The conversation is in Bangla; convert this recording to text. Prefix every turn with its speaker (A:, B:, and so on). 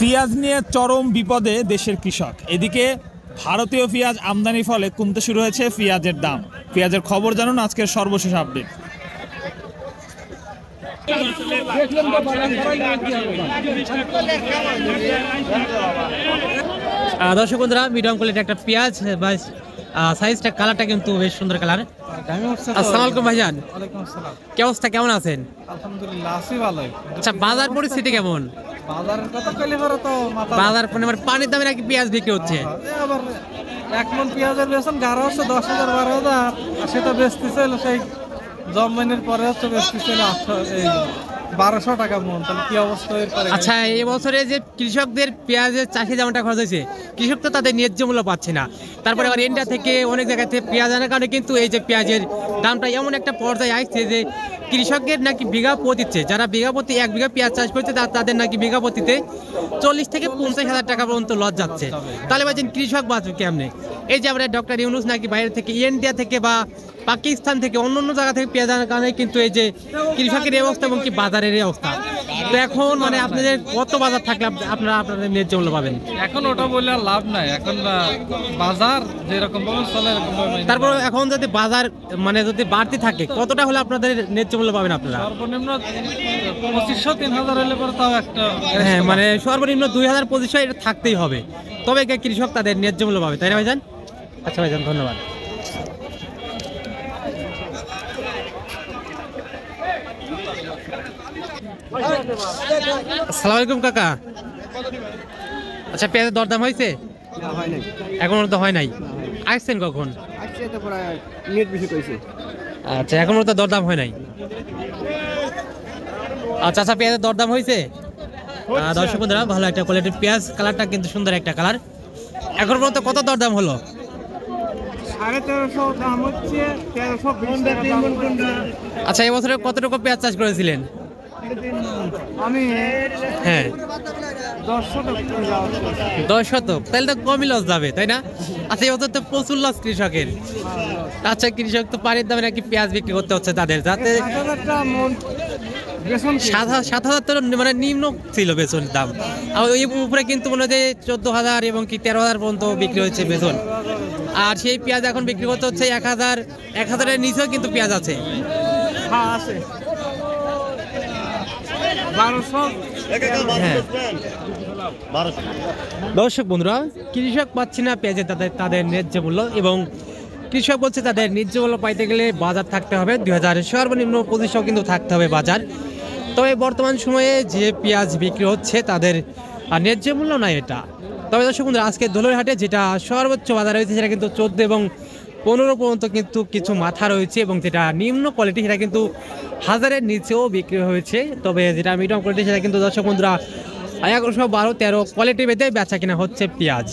A: পেঁয়াজ নিয়ে চরম বিপদে দেশের কৃষক। এদিকে ভারতীয় পেঁয়াজ আমদানির ফলে কমতে শুরু হয়েছে পেঁয়াজের দাম। পেঁয়াজের খবর জানুন আজকের সর্বশেষ আপডেট।
B: দর্শক বন্ধুরা, মিডিয়াম কোয়ালিটি একটা পেঁয়াজ সাইজটা কালারটা কিন্তু বেশ সুন্দর কালার। আসসালামু আলাইকুম ভাইজান।
C: ওয়ালাইকুম আসসালাম।
B: কি অবস্থা, কেমন আছেন?
C: আলহামদুলিল্লাহ আছি ভালোই।
B: আচ্ছা, বাজার পরিস্থিতি কেমন?
C: বাজারের কথা কইলে পরে তো মাথা
B: বাজার মানে পানির দামে নাকি পেঁয়াজ বিক্রি হচ্ছে?
C: আবার এক মন পেঁয়াজের বেতন 1100 10,000 12,000, আর সেটা বেচতেছিল সেই জম্মানের পরে হচ্ছে বেচতেছিল 1200 টাকা মন। তাহলে কি অবস্থা এর পরে?
B: আচ্ছা, এই বছরে যে কৃষকদের পেঁয়াজের চাষি যেমনটা খরচ হয়েছে, কৃষক তো তাদের ন্যায্য মূল্য পাচ্ছে না। তারপরে আবার ইন্ডিয়া থেকে অনেক জায়গা থেকে পেঁয়াজ আনার কারণে কিন্তু এই যে পেঁয়াজের দামটা এমন একটা পর্যায়ে আসছে যে কৃষকের নাকি বিঘা প্রতিতে, যারা বিঘা প্রতি 1 বিঘা পেঁয়াজ চাষ করছে তাদের নাকি বিঘা প্রতিতে 40 থেকে 50,000 টাকা পর্যন্ত লস যাচ্ছে। তাহলে বলছেন কৃষক বাঁচবে কেমনে? এই যে আমরা ডক্টর ইউনুস নাকি বাইরে থেকে, ইন্ডিয়া থেকে বা পাকিস্তান থেকে অন্য অন্য জায়গা থেকে পেঁয়াজ আনার কারণে কিন্তু এই যে কৃষকের এই অবস্থা এবং কি বাজারের এই অবস্থা। তো এখন মানে আপনাদের কত বাজার থাকলে আপনারা আপনাদের ন্যায্য মূল্য পাবেন?
C: এখন ওটা বললে আর লাভ নাই। এখন বাজার যেরকম ভাবে চলে
B: তারপর এখন যদি বাজার মানে যদি বাড়তি থাকে, কতটা হলে আপনাদের ন্যায্য মূল্য পাবেন আপনারা?
C: সর্বনিম্ন 2500-3000 হলে পরে তাও একটা,
B: হ্যাঁ, মানে সর্বনিম্ন 2000-2500 এটা থাকতেই হবে, তবে কৃষক তাদের ন্যায্য মূল্য পাবে, তাই না ভাইজান? আচ্ছা ভাইজান, ধন্যবাদ। আসসালামু আলাইকুম কাকা। আচ্ছা, পেঁয়াজের দরদাম হয়েছে? এখনো তো হয় নাই। আসছেন কখন? আচ্ছা, এখনো তো দরদাম হয় নাই। আচ্ছা আচ্ছা, পেঁয়াজের দরদাম হয়েছে? দর্শক বন্ধুরা, ভালো একটা কোয়ালিটির পেঁয়াজ, কালারটা কিন্তু সুন্দর একটা কালার। এখন পর্যন্ত কত দরদাম হলো?
C: 1350 দাম হচ্ছে। 1320।
B: আচ্ছা, এবছরে কতটুকু পেঁয়াজ চাষ করেছিলেন?
C: আমি
B: হ্যাঁ, 10 শতক। তাহলে তো কমই লস যাবে, তাই না? আচ্ছা, এবছর তো প্রচুর লস কৃষকের। আচ্ছা, কৃষক তো পানির দামে নাকি পেঁয়াজ বিক্রি করতে হচ্ছে তাদের, যাতে 7,000 তো মানে নিম্ন ছিল বেতন দাম। আর ওই উপরে কিন্তু মনে হয় 14,000 এবং কি 13,000 পর্যন্ত বিক্রি হচ্ছে বেতন। আর সেই পেঁয়াজ এখন বিক্রি করতে হচ্ছে 1,000-1,000-এর নিচেও কিন্তু পেঁয়াজ আছে। হ্যাঁ, দর্শক বন্ধুরা, কৃষক পাচ্ছে না পেঁয়াজের তাদের ন্যায্য মূল্য, এবং কৃষক বলছে তাদের ন্যায্য মূল্য পাইতে গেলে বাজার থাকতে হবে 2000, সর্বনিম্ন 2500 কিন্তু থাকতে হবে বাজার। তবে বর্তমান সময়ে যে পেঁয়াজ বিক্রি হচ্ছে তাদের ন্যায্য মূল্য নাই এটা। তবে দর্শক বন্ধুরা, আজকে দোলরহাটে যেটা সর্বোচ্চ বাজার রয়েছে সেটা কিন্তু 14 এবং 15 পর্যন্ত কিন্তু কিছু মাথা রয়েছে, এবং যেটা নিম্ন কোয়ালিটি সেটা কিন্তু 1000-এর নিচেও বিক্রি হয়েছে। তবে যেটা মিডিয়াম কোয়ালিটি সেটা কিন্তু দর্শক বন্ধুরা 1100, 12, 13 কোয়ালিটি ভেদে বেচা কিনা হচ্ছে পেঁয়াজ।